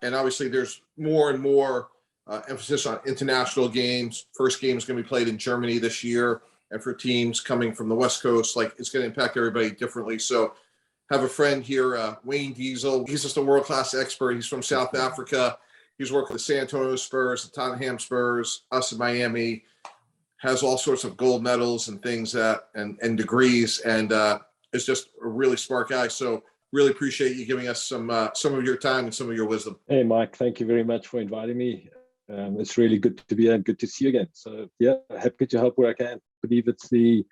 And obviously there's more and more emphasis on international games. First game is going to be played in Germany this year. And for teams coming from the West Coast, like it's going to impact everybody differently. So have a friend here, Wayne Diesel. He's just a world-class expert. He's from South Africa. He's worked with the San Antonio Spurs, the Tottenham Spurs, us in Miami, has all sorts of gold medals and things that and degrees, and is just a really smart guy. So really appreciate you giving us some of your time and some of your wisdom. Hey, Mike, thank you very much for inviting me. It's really good to be here and good to see you again. So yeah, happy to help where I can. I believe it's the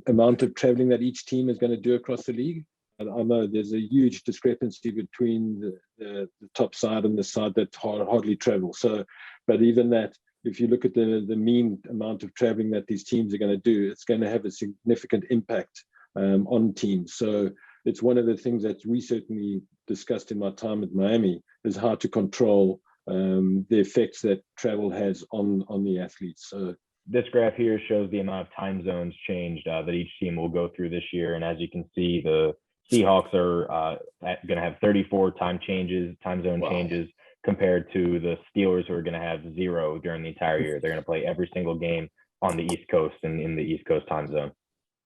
amount of traveling that each team is going to do across the league. And I know there's a huge discrepancy between the top side and the side that hardly travel. So, but even that, if you look at the mean amount of traveling that these teams are going to do, it's going to have a significant impact on teams. So it's one of the things that we certainly discussed in my time at Miami is how to control the effects that travel has on the athletes. So this graph here shows the amount of time zones changed that each team will go through this year. And as you can see, the Seahawks are going to have 34 time zone changes, compared to the Steelers, who are going to have 0 during the entire year. They're going to play every single game on the East Coast and in the East Coast time zone.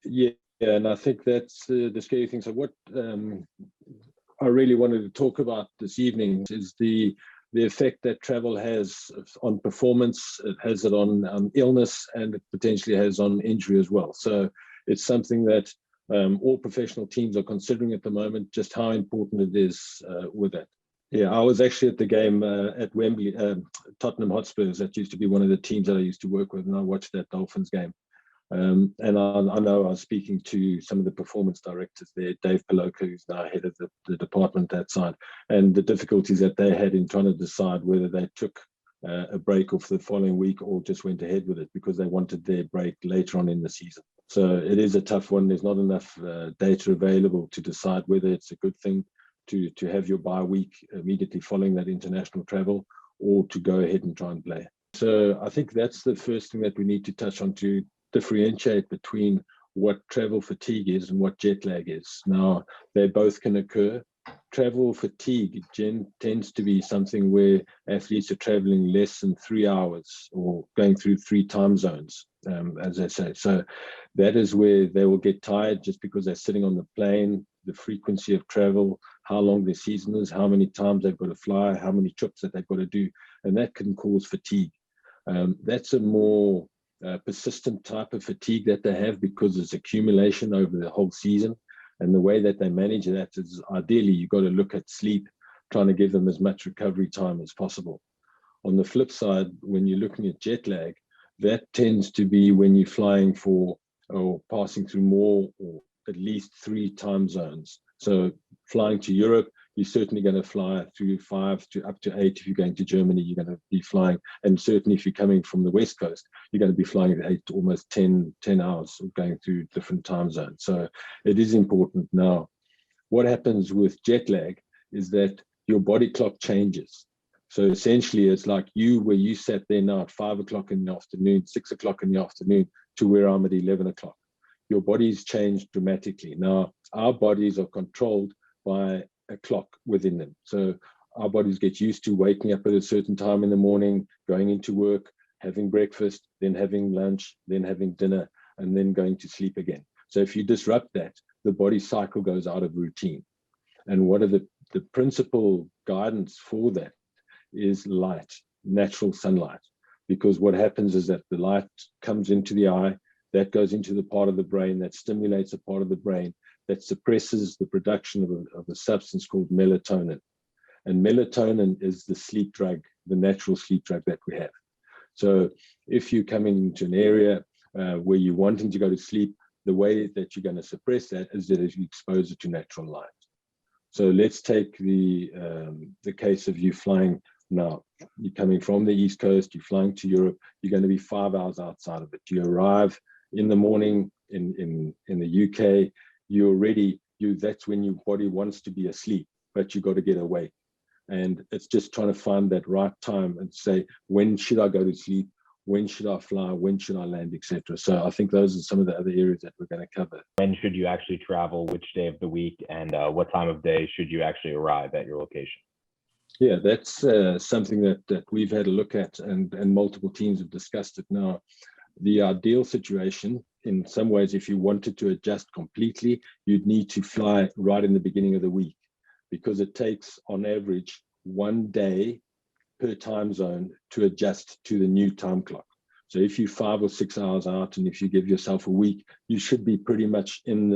Yeah, and I think that's the scary thing. So what I really wanted to talk about this evening is the effect that travel has on performance. It has it on illness, and it potentially has on injury as well. So it's something that all professional teams are considering at the moment, just how important it is with that. Yeah, I was actually at the game at Wembley, Tottenham Hotspurs. That used to be one of the teams that I used to work with, and I watched that Dolphins game. And I know I was speaking to some of the performance directors there, Dave Paloka, who's now head of the department that side, and the difficulties that they had in trying to decide whether they took a break off the following week or just went ahead with it because they wanted their break later on in the season. So it is a tough one. There's not enough data available to decide whether it's a good thing to have your bye week immediately following that international travel, or to go ahead and try and play. So I think that's the first thing that we need to touch on to differentiate between what travel fatigue is and what jet lag is. Now, they both can occur. Travel fatigue tends to be something where athletes are traveling less than 3 hours or going through 3 time zones, as I say. So that is where they will get tired just because they're sitting on the plane, the frequency of travel, how long their season is, how many times they've got to fly, how many trips that they've got to do, and that can cause fatigue. That's a more persistent type of fatigue that they have because it's accumulation over the whole season. And the way that they manage that is ideally you've got to look at sleep, trying to give them as much recovery time as possible. On the flip side, when you're looking at jet lag, that tends to be when you're flying for or passing through more or at least 3 time zones. So flying to Europe, you're certainly going to fly through 5 to up to 8. If you're going to Germany, you're going to be flying. And certainly if you're coming from the West Coast, you're going to be flying 8 to almost 10 hours going through different time zones. So it is important. Now, what happens with jet lag is that your body clock changes. So essentially it's like where you sat there now at 5 o'clock in the afternoon, 6 o'clock in the afternoon, to where I'm at 11 o'clock. Your body's changed dramatically. Now, our bodies are controlled by a clock within them. So our bodies get used to waking up at a certain time in the morning, going into work, having breakfast, then having lunch, then having dinner, and then going to sleep again. So if you disrupt that, the body cycle goes out of routine. And what are the principal guidance for that is light, natural sunlight. Because what happens is that the light comes into the eye, that goes into the part of the brain that stimulates a part of the brain that suppresses the production of a substance called melatonin. And melatonin is the sleep drug, the natural sleep drug that we have. So if you come into an area where you're wanting to go to sleep, the way that you're going to suppress that is that if you expose it to natural light. So let's take the case of you flying now. You're coming from the East Coast, you're flying to Europe, you're going to be 5 hours outside of it. You arrive in the morning in the UK, that's when your body wants to be asleep, but you got to get awake. And it's just trying to find that right time and say, when should I go to sleep? When should I fly? When should I land, etc. So I think those are some of the other areas that we're going to cover. When should you actually travel? Which day of the week? And what time of day should you actually arrive at your location? Yeah, that's something that we've had a look at, and multiple teams have discussed it now. The ideal situation, in some ways, if you wanted to adjust completely, you'd need to fly right in the beginning of the week, because it takes, on average, 1 day per time zone to adjust to the new time clock. So if you're 5 or 6 hours out, and if you give yourself a week, you should be pretty much in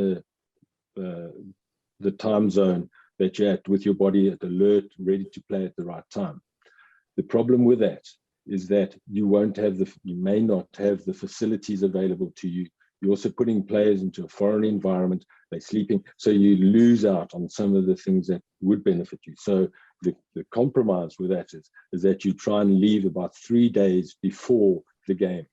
the time zone that you're at, with your body at alert, ready to play at the right time. The problem with that is that you may not have the facilities available to you. You're also putting players into a foreign environment, they're sleeping, so you lose out on some of the things that would benefit you. So the compromise with that is that you try and leave about 3 days before the game.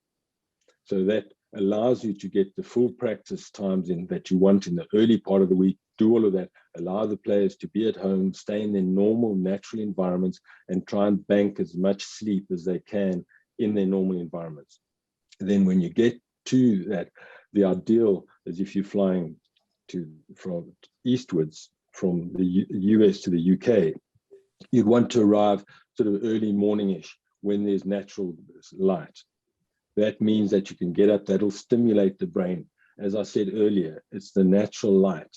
So that allows you to get the full practice times in that you want in the early part of the week, do all of that, allow the players to be at home, stay in their normal, natural environments, and try and bank as much sleep as they can in their normal environments. And then when you get to that, the ideal is if you're flying from eastwards from the US to the UK, you'd want to arrive sort of early morning-ish when there's natural light. That means that you can get up, that'll stimulate the brain. As I said earlier, it's the natural light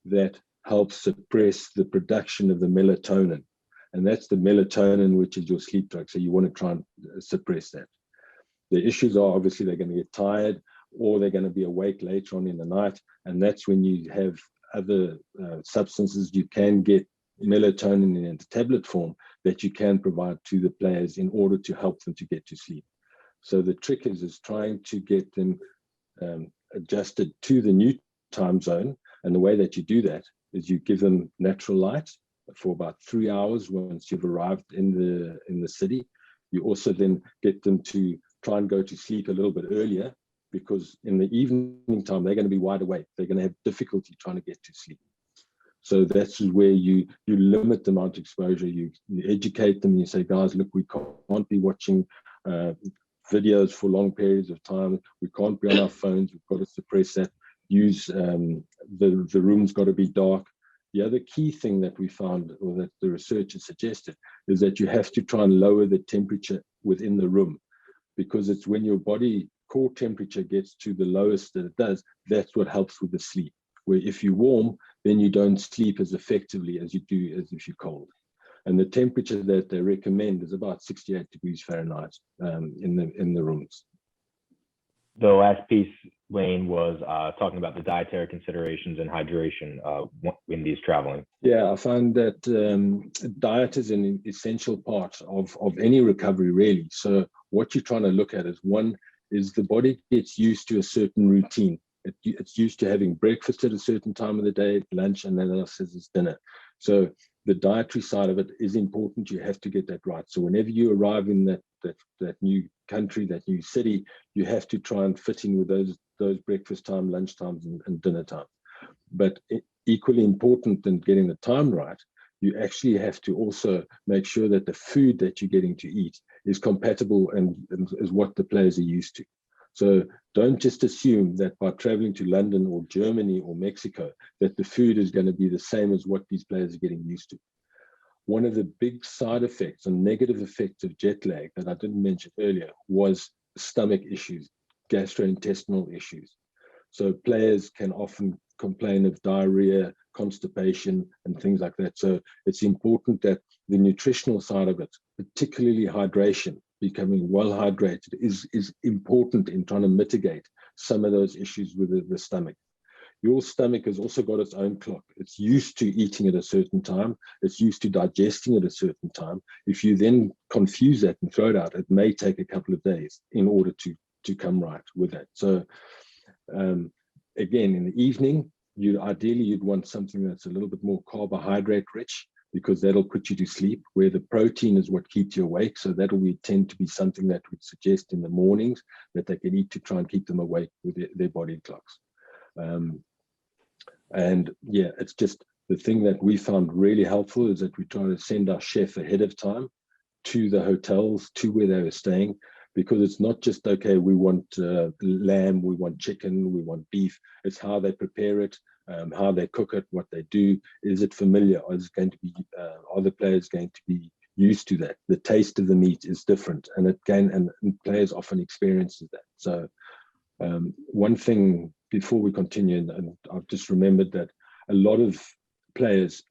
that helps suppress the production of the melatonin. And that's the melatonin, which is your sleep drug. So you want to try and suppress that. The issues are obviously they're going to get tired, or they're going to be awake later on in the night. And that's when you have other substances. You can get melatonin in a tablet form that you can provide to the players in order to help them to get to sleep. So the trick is trying to get them adjusted to the new time zone. And the way that you do that is you give them natural light for about 3 hours once you've arrived in the city. You also then get them to try and go to sleep a little bit earlier, because in the evening time, they're going to be wide awake. They're going to have difficulty trying to get to sleep. So that's where you limit the amount of exposure. You educate them. You say, guys, look, we can't be watching videos for long periods of time. We can't be on our phones. We've got to suppress that. Use the room's got to be dark. The other key thing that we found, or that the researchers suggested, is that you have to try and lower the temperature within the room, because it's when your body core temperature gets to the lowest that it does, that's what helps with the sleep. Where if you're warm, then you don't sleep as effectively as you do as if you're cold. And the temperature that they recommend is about 68 degrees Fahrenheit in the rooms. The last piece, Wayne, was talking about the dietary considerations and hydration in these traveling. Yeah, I found that diet is an essential part of any recovery, really. So what you're trying to look at is, one, is the body gets used to a certain routine. It's used to having breakfast at a certain time of the day, lunch, and then else is dinner. So the dietary side of it is important. You have to get that right. So whenever you arrive in that new country, that new city, you have to try and fit in with those breakfast time, lunch times, and dinner time. But equally important than getting the time right, you actually have to also make sure that the food that you're getting to eat is compatible and is what the players are used to. So don't just assume that by traveling to London or Germany or Mexico, that the food is going to be the same as what these players are getting used to. One of the big side effects and negative effects of jet lag that I didn't mention earlier was stomach issues, gastrointestinal issues. So players can often complain of diarrhea, constipation, and things like that. So it's important that the nutritional side of it, particularly hydration, becoming well hydrated, is important in trying to mitigate some of those issues with the stomach. Your stomach has also got its own clock. It's used to eating at a certain time. It's used to digesting at a certain time. If you then confuse that and throw it out, it may take a couple of days in order to come right with that. So again, in the evening, ideally you'd want something that's a little bit more carbohydrate rich, because that'll put you to sleep, where the protein is what keeps you awake. So that'll tend to be something that would suggest in the mornings that they can eat to try and keep them awake with their body clocks. And yeah, it's just the thing that we found really helpful is that we try to send our chef ahead of time to the hotels, to where they were staying, because it's not just, okay, we want lamb, we want chicken, we want beef. It's how they prepare it, how they cook it, what they do. Is it familiar? Is it going to be? Are the players going to be used to that? The taste of the meat is different, and and players often experiences that. So one thing before we continue, and I've just remembered that a lot of players,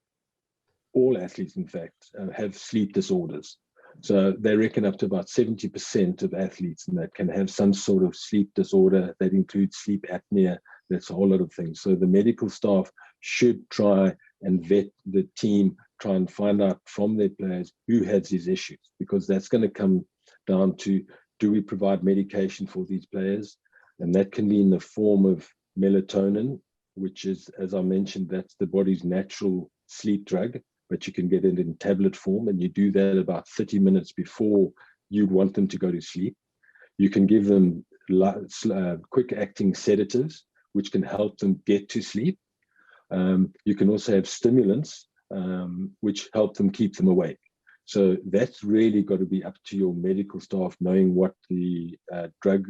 all athletes in fact, have sleep disorders. So they reckon up to about 70% of athletes and that can have some sort of sleep disorder. That includes sleep apnea. That's a whole lot of things. So the medical staff should try and vet the team, try and find out from their players who has these issues, because that's going to come down to, do we provide medication for these players? And that can be in the form of melatonin, which is, as I mentioned, that's the body's natural sleep drug, but you can get it in tablet form, and you do that about 30 minutes before you'd want them to go to sleep. You can give them quick acting sedatives, which can help them get to sleep. You can also have stimulants, which help them keep them awake. So that's really got to be up to your medical staff, knowing what the drug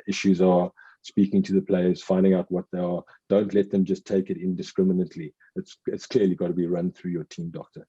issues are, speaking to the players, finding out what they are. Don't let them just take it indiscriminately. It's clearly got to be run through your team doctor.